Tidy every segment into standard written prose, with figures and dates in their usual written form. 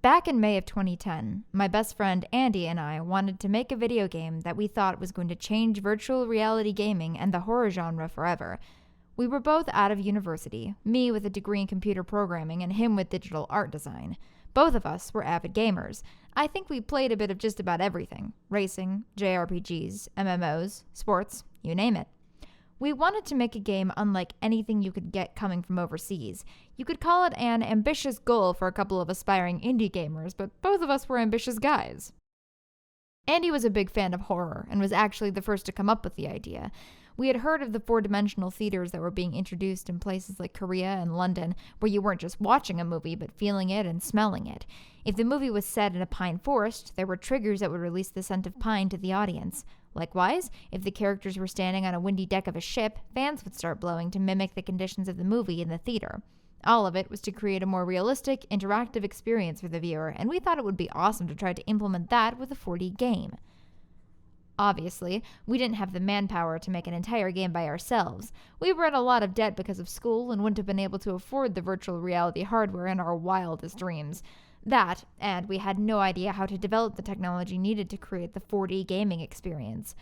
Back in May of 2010, my best friend Andy and I wanted to make a video game that we thought was going to change virtual reality gaming and the horror genre forever. We were both out of university, me with a degree in computer programming and him with digital art design. Both of us were avid gamers. I think we played a bit of just about everything: racing, JRPGs, MMOs, sports, you name it. We wanted to make a game unlike anything you could get coming from overseas. You could call it an ambitious goal for a couple of aspiring indie gamers, but both of us were ambitious guys. Andy was a big fan of horror and was actually the first to come up with the idea. We had heard of the four-dimensional theaters that were being introduced in places like Korea and London, where you weren't just watching a movie, but feeling it and smelling it. If the movie was set in a pine forest, there were triggers that would release the scent of pine to the audience. Likewise, if the characters were standing on a windy deck of a ship, fans would start blowing to mimic the conditions of the movie in the theater. All of it was to create a more realistic, interactive experience for the viewer, and we thought it would be awesome to try to implement that with a 4D game. Obviously, we didn't have the manpower to make an entire game by ourselves. We were in a lot of debt because of school and wouldn't have been able to afford the virtual reality hardware in our wildest dreams. That, and we had no idea how to develop the technology needed to create the 4D gaming experience.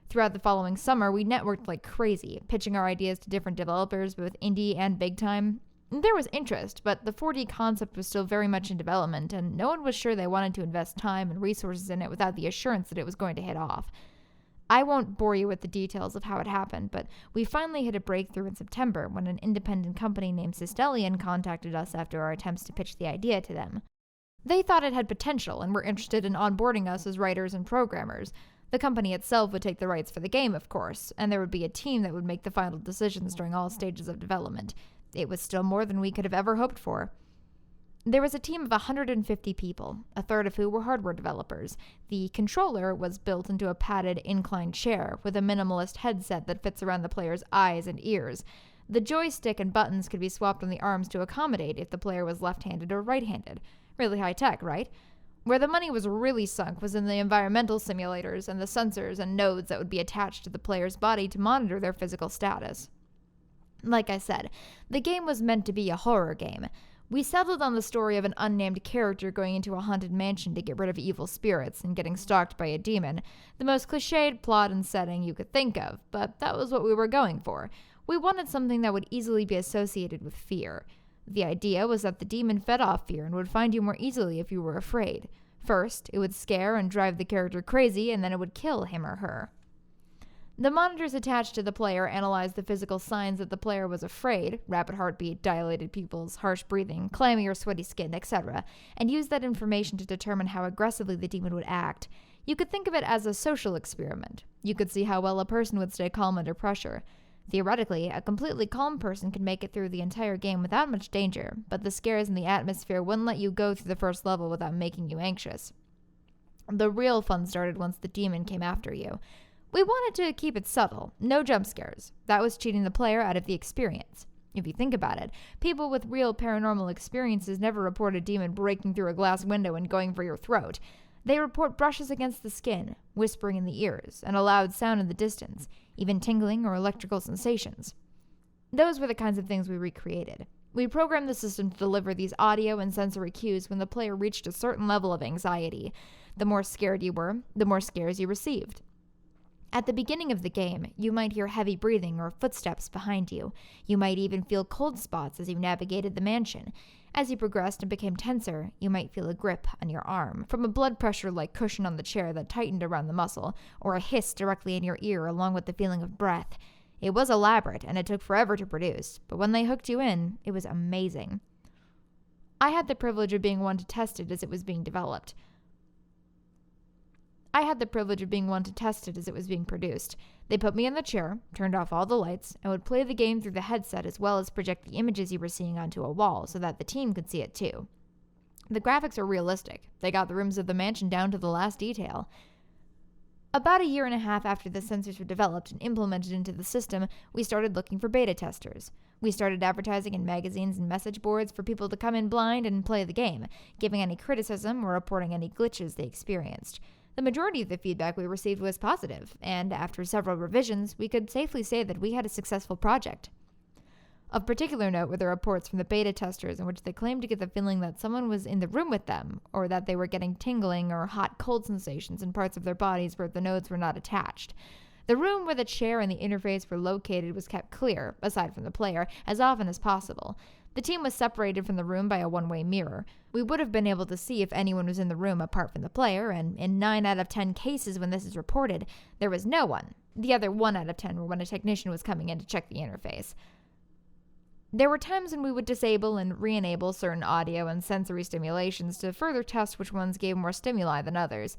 Throughout the following summer, we networked like crazy, pitching our ideas to different developers, both indie and big time. There was interest, but the 4D concept was still very much in development, and no one was sure they wanted to invest time and resources in it without the assurance that it was going to hit off. I won't bore you with the details of how it happened, but we finally hit a breakthrough in September when an independent company named Systelien contacted us after our attempts to pitch the idea to them. They thought it had potential and were interested in onboarding us as writers and programmers. The company itself would take the rights for the game, of course, and there would be a team that would make the final decisions during all stages of development. It was still more than we could have ever hoped for. There was a team of 150 people, a third of who were hardware developers. The controller was built into a padded inclined chair with a minimalist headset that fits around the player's eyes and ears. The joystick and buttons could be swapped on the arms to accommodate if the player was left-handed or right-handed. Really high-tech, right? Where the money was really sunk was in the environmental simulators and the sensors and nodes that would be attached to the player's body to monitor their physical status. Like I said, the game was meant to be a horror game. We settled on the story of an unnamed character going into a haunted mansion to get rid of evil spirits and getting stalked by a demon. The most cliched plot and setting you could think of, but that was what we were going for. We wanted something that would easily be associated with fear. The idea was that the demon fed off fear and would find you more easily if you were afraid. First, it would scare and drive the character crazy, and then it would kill him or her. The monitors attached to the player analyzed the physical signs that the player was afraid, rapid heartbeat, dilated pupils, harsh breathing, clammy or sweaty skin, etc., and used that information to determine how aggressively the demon would act. You could think of it as a social experiment. You could see how well a person would stay calm under pressure. Theoretically, a completely calm person could make it through the entire game without much danger, but the scares in the atmosphere wouldn't let you go through the first level without making you anxious. The real fun started once the demon came after you. We wanted to keep it subtle, no jump scares. That was cheating the player out of the experience. If you think about it, people with real paranormal experiences never report a demon breaking through a glass window and going for your throat. They report brushes against the skin, whispering in the ears, and a loud sound in the distance, even tingling or electrical sensations. Those were the kinds of things we recreated. We programmed the system to deliver these audio and sensory cues when the player reached a certain level of anxiety. The more scared you were, the more scares you received. At the beginning of the game, you might hear heavy breathing or footsteps behind you. You might even feel cold spots as you navigated the mansion. As you progressed and became tenser, you might feel a grip on your arm, from a blood pressure-like cushion on the chair that tightened around the muscle, or a hiss directly in your ear along with the feeling of breath. It was elaborate, and it took forever to produce, but when they hooked you in, it was amazing. I had the privilege of being one to test it as it was being developed. They put me in the chair, turned off all the lights, and would play the game through the headset as well as project the images you were seeing onto a wall so that the team could see it too. The graphics are realistic. They got the rooms of the mansion down to the last detail. About a year and a half after the sensors were developed and implemented into the system, we started looking for beta testers. We started advertising in magazines and message boards for people to come in blind and play the game, giving any criticism or reporting any glitches they experienced. The majority of the feedback we received was positive, and after several revisions, we could safely say that we had a successful project. Of particular note were the reports from the beta testers in which they claimed to get the feeling that someone was in the room with them, or that they were getting tingling or hot-cold sensations in parts of their bodies where the nodes were not attached. The room where the chair and the interface were located was kept clear, aside from the player, as often as possible. The team was separated from the room by a one-way mirror. We would have been able to see if anyone was in the room apart from the player, and in 9 out of 10 cases when this is reported, there was no one. The other 1 out of 10 were when a technician was coming in to check the interface. There were times when we would disable and re-enable certain audio and sensory stimulations to further test which ones gave more stimuli than others.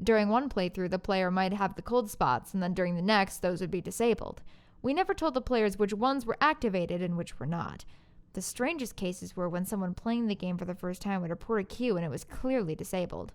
During one playthrough, the player might have the cold spots, and then during the next, those would be disabled. We never told the players which ones were activated and which were not. The strangest cases were when someone playing the game for the first time would report a cue and it was clearly disabled.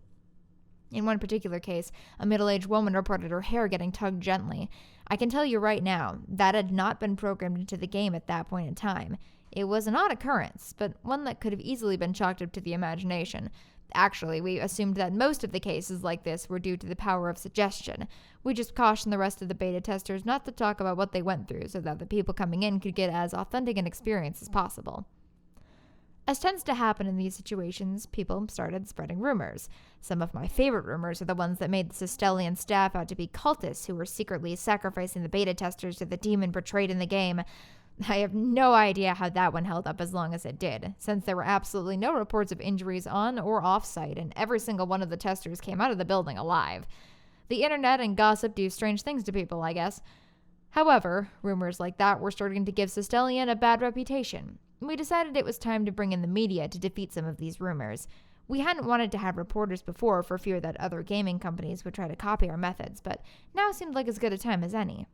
In one particular case, a middle-aged woman reported her hair getting tugged gently. I can tell you right now, that had not been programmed into the game at that point in time. It was an odd occurrence, but one that could have easily been chalked up to the imagination. Actually, we assumed that most of the cases like this were due to the power of suggestion. We just cautioned the rest of the beta testers not to talk about what they went through so that the people coming in could get as authentic an experience as possible. As tends to happen in these situations, people started spreading rumors. Some of my favorite rumors are the ones that made the Systelien staff out to be cultists who were secretly sacrificing the beta testers to the demon portrayed in the game. I have no idea how that one held up as long as it did, since there were absolutely no reports of injuries on or off-site, and every single one of the testers came out of the building alive. The internet and gossip do strange things to people, I guess. However, rumors like that were starting to give Systelien a bad reputation. We decided it was time to bring in the media to defeat some of these rumors. We hadn't wanted to have reporters before for fear that other gaming companies would try to copy our methods, but now seemed like as good a time as any.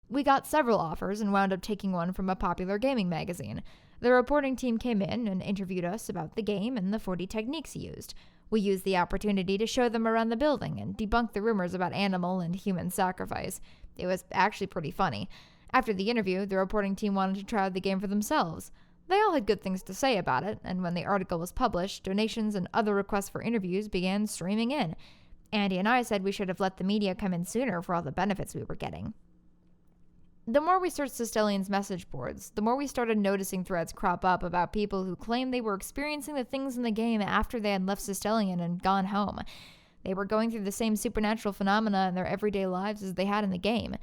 We got several offers and wound up taking one from a popular gaming magazine. The reporting team came in and interviewed us about the game and the 40 techniques used. We used the opportunity to show them around the building and debunk the rumors about animal and human sacrifice. It was actually pretty funny. After the interview, the reporting team wanted to try out the game for themselves. They all had good things to say about it, and when the article was published, donations and other requests for interviews began streaming in. Andy and I said we should have let the media come in sooner for all the benefits we were getting. The more we searched Systelien's message boards, the more we started noticing threads crop up about people who claimed they were experiencing the things in the game after they had left Systelien and gone home. They were going through the same supernatural phenomena in their everyday lives as they had in the game.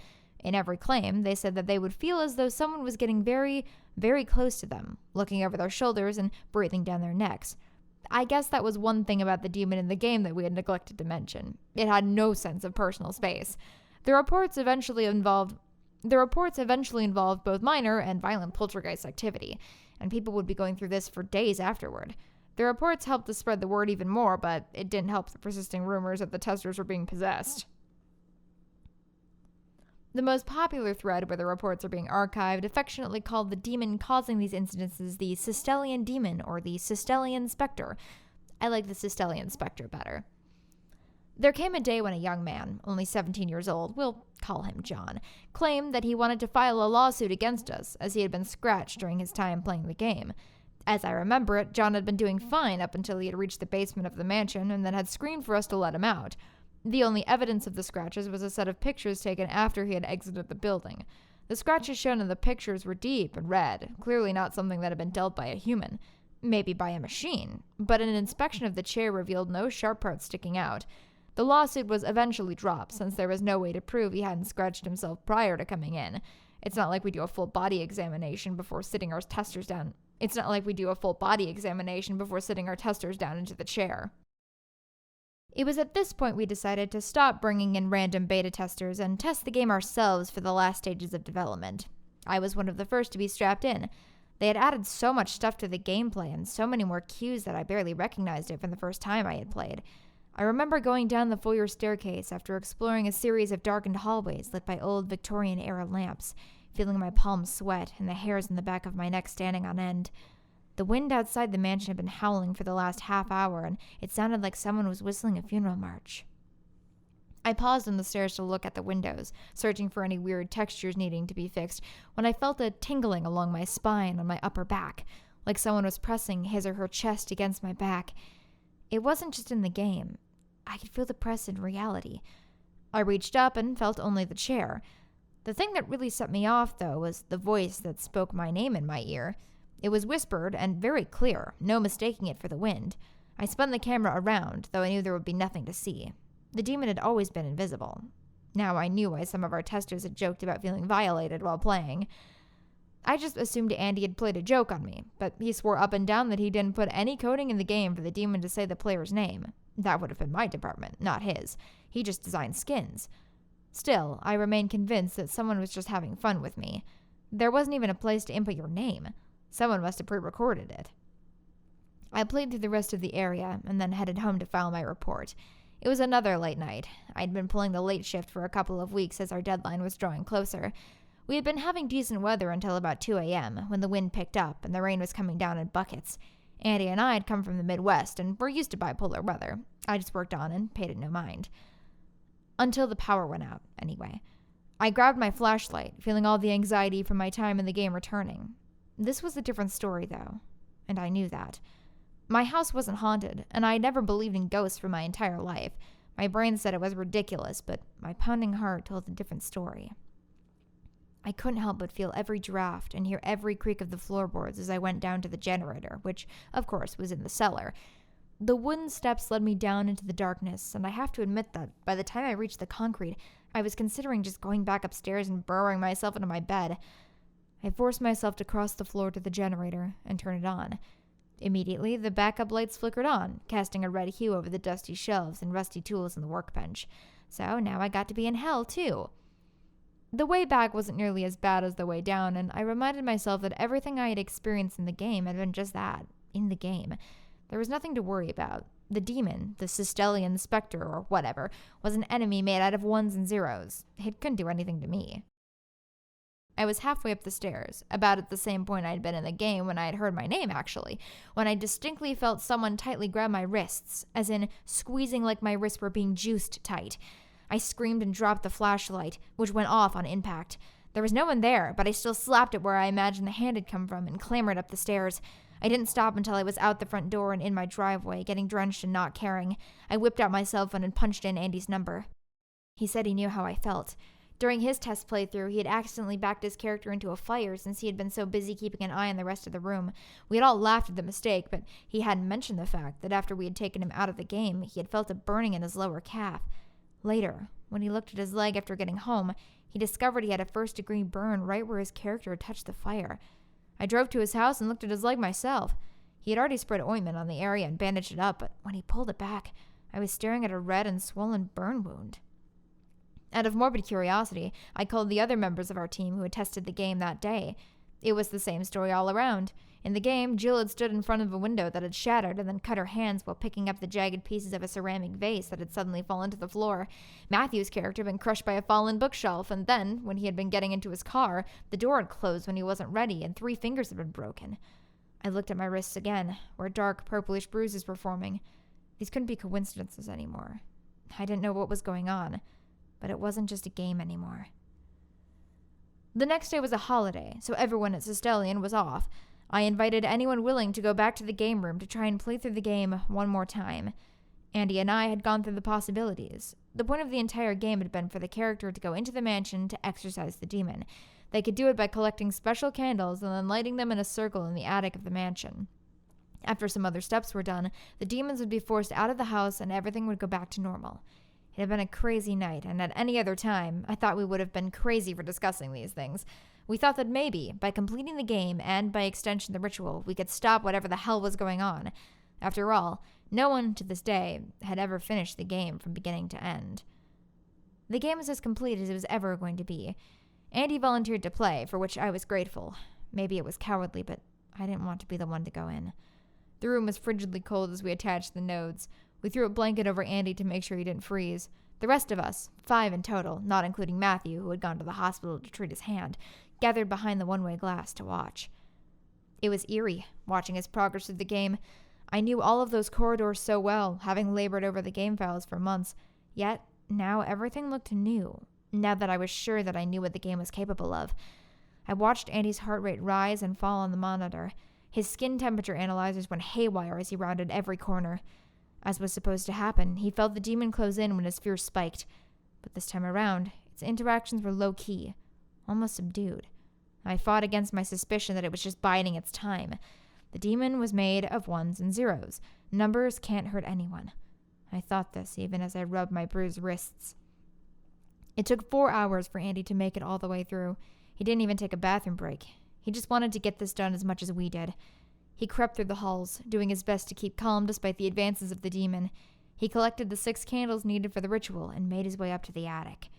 In every claim, they said that they would feel as though someone was getting very, very close to them, looking over their shoulders and breathing down their necks. I guess that was one thing about the demon in the game that we had neglected to mention. It had no sense of personal space. The reports eventually involved both minor and violent poltergeist activity, and people would be going through this for days afterward. The reports helped to spread the word even more, but it didn't help the persisting rumors that the testers were being possessed. The most popular thread where the reports are being archived affectionately called the demon causing these incidences the Systelien demon or the Systelien Specter. I like the Systelien Specter better. There came a day when a young man, only 17 years old, we'll call him John, claimed that he wanted to file a lawsuit against us as he had been scratched during his time playing the game. As I remember it, John had been doing fine up until he had reached the basement of the mansion and then had screamed for us to let him out. The only evidence of the scratches was a set of pictures taken after he had exited the building. The scratches shown in the pictures were deep and red, clearly not something that had been dealt by a human. Maybe by a machine, but an inspection of the chair revealed no sharp parts sticking out. The lawsuit was eventually dropped since there was no way to prove he hadn't scratched himself prior to coming in. It's not like we do a full body examination before sitting our testers down into the chair. It was at this point we decided to stop bringing in random beta testers and test the game ourselves for the last stages of development. I was one of the first to be strapped in. They had added so much stuff to the gameplay and so many more cues that I barely recognized it from the first time I had played. I remember going down the foyer staircase after exploring a series of darkened hallways lit by old Victorian-era lamps, feeling my palms sweat and the hairs on the back of my neck standing on end. The wind outside the mansion had been howling for the last half hour, and it sounded like someone was whistling a funeral march. I paused on the stairs to look at the windows, searching for any weird textures needing to be fixed, when I felt a tingling along my spine on my upper back, like someone was pressing his or her chest against my back. It wasn't just in the game. I could feel the press in reality. I reached up and felt only the chair. The thing that really set me off, though, was the voice that spoke my name in my ear. It was whispered and very clear, no mistaking it for the wind. I spun the camera around, though I knew there would be nothing to see. The demon had always been invisible. Now I knew why some of our testers had joked about feeling violated while playing. I just assumed Andy had played a joke on me, but he swore up and down that he didn't put any coding in the game for the demon to say the player's name. That would have been my department, not his. He just designed skins. Still, I remained convinced that someone was just having fun with me. There wasn't even a place to input your name. Someone must have pre-recorded it. I played through the rest of the area and then headed home to file my report. It was another late night. I'd been pulling the late shift for a couple of weeks as our deadline was drawing closer. We had been having decent weather until about 2 a.m. when the wind picked up and the rain was coming down in buckets. Andy and I had come from the Midwest and were used to bipolar weather. I just worked on and paid it no mind. Until the power went out, anyway. I grabbed my flashlight, feeling all the anxiety from my time in the game returning. This was a different story, though, and I knew that. My house wasn't haunted, and I had never believed in ghosts for my entire life. My brain said it was ridiculous, but my pounding heart told a different story. I couldn't help but feel every draft and hear every creak of the floorboards as I went down to the generator, which, of course, was in the cellar. The wooden steps led me down into the darkness, and I have to admit that by the time I reached the concrete, I was considering just going back upstairs and burrowing myself into my bed. I forced myself to cross the floor to the generator and turn it on. Immediately, the backup lights flickered on, casting a red hue over the dusty shelves and rusty tools in the workbench. So now I got to be in hell, too. The way back wasn't nearly as bad as the way down, and I reminded myself that everything I had experienced in the game had been just that, in the game. There was nothing to worry about. The demon, the Systelien Specter or whatever, was an enemy made out of ones and zeros. It couldn't do anything to me. I was halfway up the stairs, about at the same point I'd been in the game when I had heard my name, actually, when I distinctly felt someone tightly grab my wrists, as in squeezing like my wrists were being juiced tight. I screamed and dropped the flashlight, which went off on impact. There was no one there, but I still slapped it where I imagined the hand had come from and clambered up the stairs. I didn't stop until I was out the front door and in my driveway, getting drenched and not caring. I whipped out my cell phone and punched in Andy's number. He said he knew how I felt. During his test playthrough, he had accidentally backed his character into a fire since he had been so busy keeping an eye on the rest of the room. We had all laughed at the mistake, but he hadn't mentioned the fact that after we had taken him out of the game, he had felt a burning in his lower calf. Later, when he looked at his leg after getting home, he discovered he had a first-degree burn right where his character had touched the fire. I drove to his house and looked at his leg myself. He had already spread ointment on the area and bandaged it up, but when he pulled it back, I was staring at a red and swollen burn wound. Out of morbid curiosity, I called the other members of our team who had tested the game that day. It was the same story all around. In the game, Jill had stood in front of a window that had shattered and then cut her hands while picking up the jagged pieces of a ceramic vase that had suddenly fallen to the floor. Matthew's character had been crushed by a fallen bookshelf, and then, when he had been getting into his car, the door had closed when he wasn't ready, and 3 fingers had been broken. I looked at my wrists again, where dark, purplish bruises were forming. These couldn't be coincidences anymore. I didn't know what was going on, but it wasn't just a game anymore. The next day was a holiday, so everyone at Systelien was off. I invited anyone willing to go back to the game room to try and play through the game one more time. Andy and I had gone through the possibilities. The point of the entire game had been for the character to go into the mansion to exorcise the demon. They could do it by collecting special candles and then lighting them in a circle in the attic of the mansion. After some other steps were done, the demons would be forced out of the house and everything would go back to normal. It had been a crazy night, and at any other time, I thought we would have been crazy for discussing these things. We thought that maybe, by completing the game and by extension the ritual, we could stop whatever the hell was going on. After all, no one, to this day, had ever finished the game from beginning to end. The game was as complete as it was ever going to be. Andy volunteered to play, for which I was grateful. Maybe it was cowardly, but I didn't want to be the one to go in. The room was frigidly cold as we attached the nodes. We threw a blanket over Andy to make sure he didn't freeze. The rest of us, 5 in total, not including Matthew, who had gone to the hospital to treat his hand, gathered behind the one-way glass to watch. It was eerie, watching his progress through the game. I knew all of those corridors so well, having labored over the game files for months. Yet, now everything looked new, now that I was sure that I knew what the game was capable of. I watched Andy's heart rate rise and fall on the monitor. His skin temperature analyzers went haywire as he rounded every corner. As was supposed to happen, he felt the demon close in when his fear spiked. But this time around, its interactions were low-key. almost subdued. I fought against my suspicion that it was just biding its time. The demon was made of ones and zeros. Numbers can't hurt anyone. I thought this even as I rubbed my bruised wrists. It took 4 hours for Andy to make it all the way through. He didn't even take a bathroom break. He just wanted to get this done as much as we did. He crept through the halls, doing his best to keep calm despite the advances of the demon. He collected the 6 candles needed for the ritual and made his way up to the attic.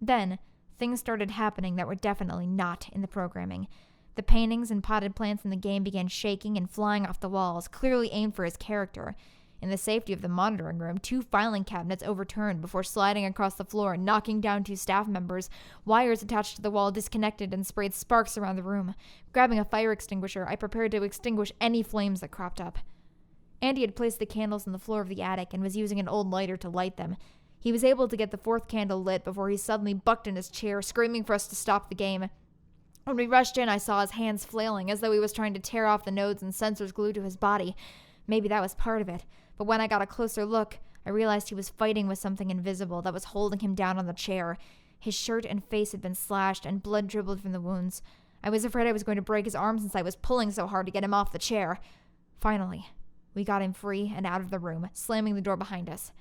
Then, things started happening that were definitely not in the programming. The paintings and potted plants in the game began shaking and flying off the walls, clearly aimed for his character. In the safety of the monitoring room, 2 filing cabinets overturned before sliding across the floor and knocking down 2 staff members. Wires attached to the wall disconnected and sprayed sparks around the room. Grabbing a fire extinguisher, I prepared to extinguish any flames that cropped up. Andy had placed the candles on the floor of the attic and was using an old lighter to light them. He was able to get the 4th candle lit before he suddenly bucked in his chair, screaming for us to stop the game. When we rushed in, I saw his hands flailing as though he was trying to tear off the nodes and sensors glued to his body. Maybe that was part of it, but when I got a closer look, I realized he was fighting with something invisible that was holding him down on the chair. His shirt and face had been slashed, and blood dribbled from the wounds. I was afraid I was going to break his arm since I was pulling so hard to get him off the chair. Finally, we got him free and out of the room, slamming the door behind us.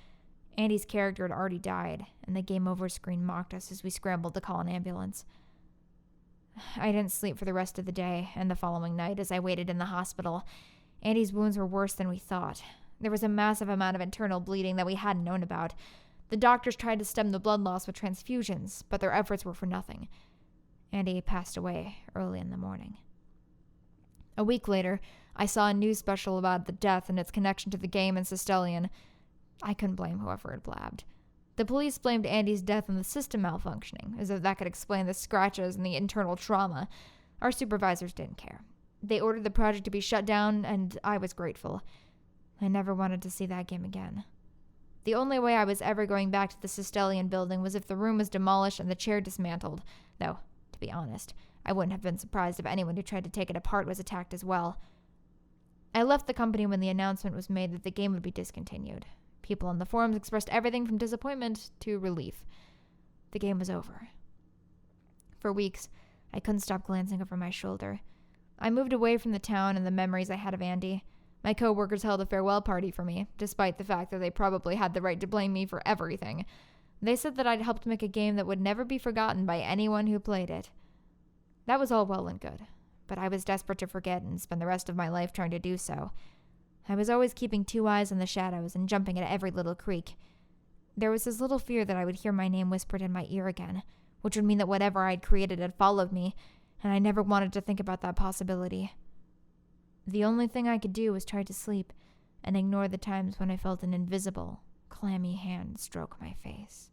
Andy's character had already died, and the game over screen mocked us as we scrambled to call an ambulance. I didn't sleep for the rest of the day and the following night as I waited in the hospital. Andy's wounds were worse than we thought. There was a massive amount of internal bleeding that we hadn't known about. The doctors tried to stem the blood loss with transfusions, but their efforts were for nothing. Andy passed away early in the morning. A week later, I saw a news special about the death and its connection to the game and Systelien. I couldn't blame whoever had blabbed. The police blamed Andy's death on the system malfunctioning, as if that could explain the scratches and the internal trauma. Our supervisors didn't care. They ordered the project to be shut down, and I was grateful. I never wanted to see that game again. The only way I was ever going back to the Systelien building was if the room was demolished and the chair dismantled. Though, to be honest, I wouldn't have been surprised if anyone who tried to take it apart was attacked as well. I left the company when the announcement was made that the game would be discontinued. People on the forums expressed everything from disappointment to relief. The game was over. For weeks, I couldn't stop glancing over my shoulder. I moved away from the town and the memories I had of Andy. My coworkers held a farewell party for me, despite the fact that they probably had the right to blame me for everything. They said that I'd helped make a game that would never be forgotten by anyone who played it. That was all well and good, but I was desperate to forget and spend the rest of my life trying to do so. I was always keeping 2 eyes on the shadows and jumping at every little creak. There was this little fear that I would hear my name whispered in my ear again, which would mean that whatever I'd created had followed me, and I never wanted to think about that possibility. The only thing I could do was try to sleep and ignore the times when I felt an invisible, clammy hand stroke my face.